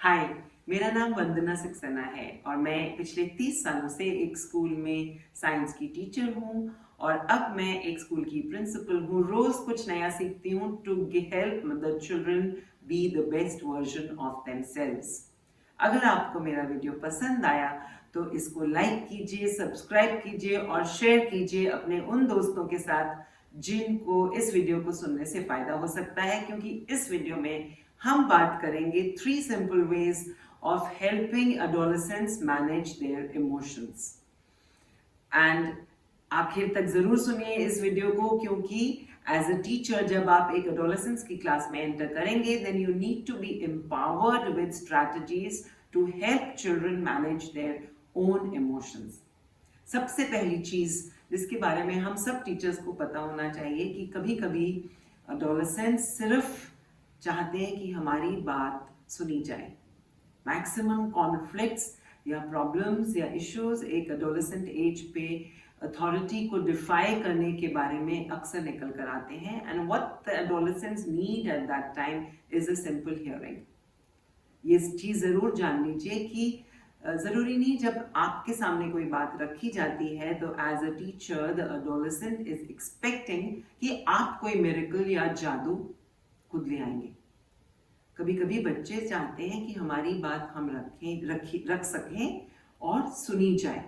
हाय, मेरा नाम वंदना सक्सेना है और मैं पिछले 30 सालों से एक स्कूल में साइंस की टीचर हूँ और अब मैं एक स्कूल की प्रिंसिपल हूँ। रोज कुछ नया सीखती हूँ to help the children be the best version of themselves. अगर आपको मेरा वीडियो पसंद आया तो इसको लाइक कीजिए, सब्सक्राइब कीजिए और शेयर कीजिए अपने उन दोस्तों के साथ जिनको इस वीडियो को सुनने से फायदा हो सकता है, क्योंकि इस वीडियो में हम बात करेंगे 3 simple ways of helping adolescents manage their emotions. And आखिर तक जरूर सुनिए इस वीडियो को, क्योंकि एज अ टीचर जब आप एक एडोलेसेंस की क्लास में एंटर करेंगे then you need to be empowered with strategies to help children manage their own emotions. सबसे पहली चीज जिसके बारे में हम सब टीचर्स को पता होना चाहिए कि कभी कभी एडोलेसेंट्स सिर्फ चाहते हैं कि हमारी बात सुनी जाए। मैक्सिमम कॉन्फ्लिक्ट्स या प्रॉब्लम्स या इश्यूज एक एडोलेसेंट एज पे अथॉरिटी को डिफाई करने के बारे में अक्सर निकल कर आते हैं। And what the adolescents need at that time is a simple hearing. ये चीज जरूर जान लीजिए कि जरूरी नहीं जब आपके सामने कोई बात रखी जाती है तो as a teacher the adolescent is expecting कि आप कोई मिरेकल या जादू खुद ले आएंगे। कभी कभी बच्चे चाहते हैं कि हमारी बात हम रख सकें और सुनी जाए,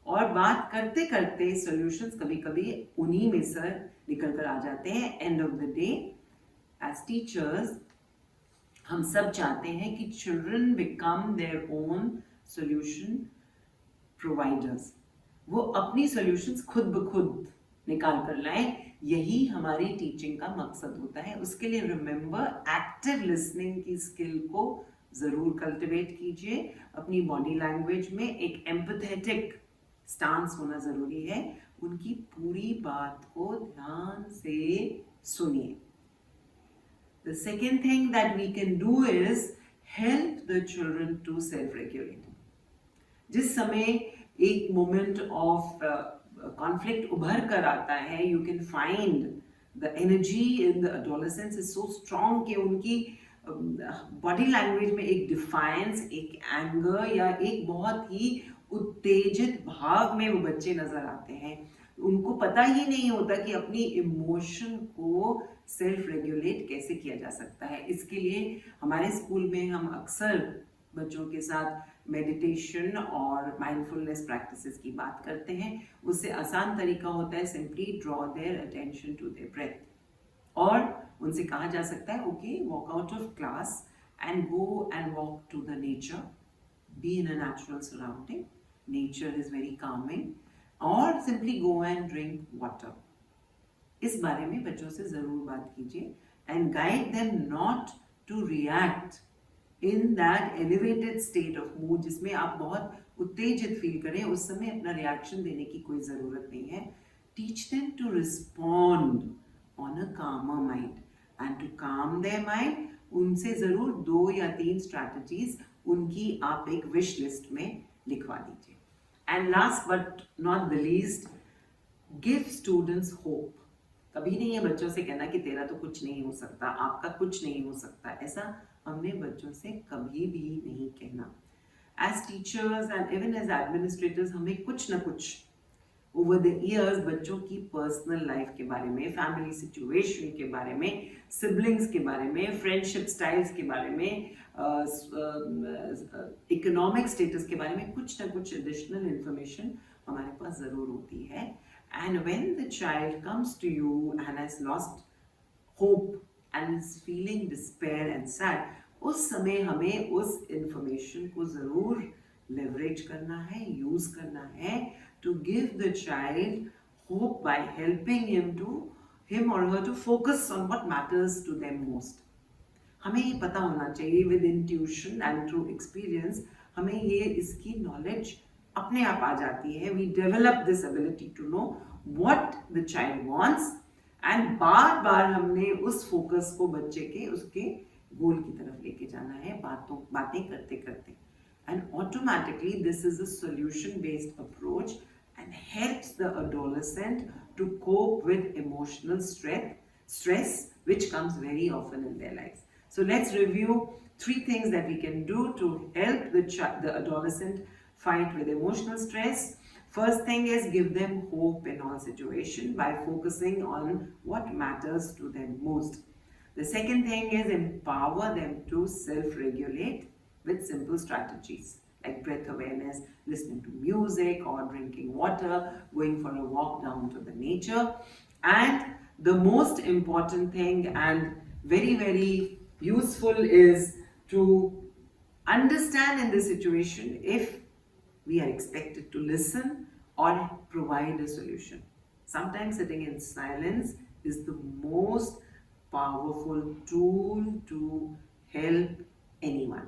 और बात करते करते सॉल्यूशंस कभी कभी उन्हीं में से निकल कर आ जाते हैं। End of the day as teachers हम सब चाहते हैं कि children become their own solution providers. वो अपनी सॉल्यूशंस खुद ब खुद निकाल कर लाएं। यही हमारी टीचिंग का मकसद होता है। उसके लिए रिमेंबर एक्टिव लिसनिंग की स्किल को जरूर कल्टिवेट कीजिए। अपनी बॉडी लैंग्वेज में एक एम्पैथेटिक स्टांस होना जरूरी है। उनकी पूरी बात को ध्यान से सुनिए। The second thing that we can do is help the children to self-regulate. जिस समय एक मोमेंट ऑफ कॉन्फ्लिक्ट उभर कर आता है, you can find the energy in the adolescence is so strong कि उनकी बॉडी लैंग्वेज में एक डिफायंस, एक एंगर या एक बहुत ही उत्तेजित भाव में वो बच्चे नजर आते हैं। उनको पता ही नहीं होता कि अपनी इमोशन को सेल्फ रेगुलेट कैसे किया जा सकता है। इसके लिए हमारे स्कूल में हम अक्सर बच्चों के साथ मेडिटेशन और माइंडफुलनेस प्रैक्टिसेस की बात करते हैं। उससे आसान तरीका होता है simply draw their attention to their breath, और उनसे कहा जा सकता है okay walk out of class and go and walk to the nature, be in a natural surrounding, nature is very calming, और simply go and drink water. इस बारे में बच्चों से जरूर बात कीजिए and guide them not to react in that elevated state of mood जिसमें आप बहुत उत्तेजित फील करें। उस समय अपना रिएक्शन देने की कोई जरूरत नहीं है। Teach them to respond on a calmer mind and to calm their mind. उनसे जरूर 2 या 3 स्ट्रैटेजीज उनकी आप एक विश लिस्ट में लिखवा दीजिए। And last but not the least, give students hope. कभी नहीं है बच्चों से कहना कि तेरा तो कुछ नहीं हो सकता, आपका कुछ नहीं हो सकता। ऐसा हमने बच्चों से कभी भी नहीं कहना। As teachers and even as administrators हमें कुछ ना कुछ ओवर द ईयर्स बच्चों की पर्सनल लाइफ के बारे में, फैमिली सिचुएशन के बारे में, सिबलिंग्स के बारे में, फ्रेंडशिप स्टाइल्स के बारे में, इकोनॉमिक स्टेटस के बारे में कुछ ना कुछ एडिशनल इंफॉर्मेशन हमारे पास जरूर होती है। And when the child comes to you and has lost hope and is feeling despair and sad, उस समय हमें उस इंफॉर्मेशन को जरूर लेवरेज करना है, यूज करना है to give the child hope by helping him or her to focus on what matters to them most. हमें ये पता होना चाहिए with intuition and through experience, हमें ये इसकी नॉलेज अपने आप आ जाती है। We develop this ability to know what the child wants and बार बार हमने उस फोकस को बच्चे के उसके गोल की तरफ लेके जाना है बातें करते करते। And automatically this is a solution based approach and helps the adolescent to cope with emotional stress which comes very often in their lives. So let's review three things that we can do to help the adolescent fight with emotional stress. First thing is give them hope in all situations by focusing on what matters to them most. The second thing is empower them to self-regulate with simple strategies like breath awareness, listening to music or drinking water, going for a walk down to the nature. And the most important thing and very, very useful is to understand in this situation if we are expected to listen or provide a solution. Sometimes sitting in silence is the most powerful tool to help anyone.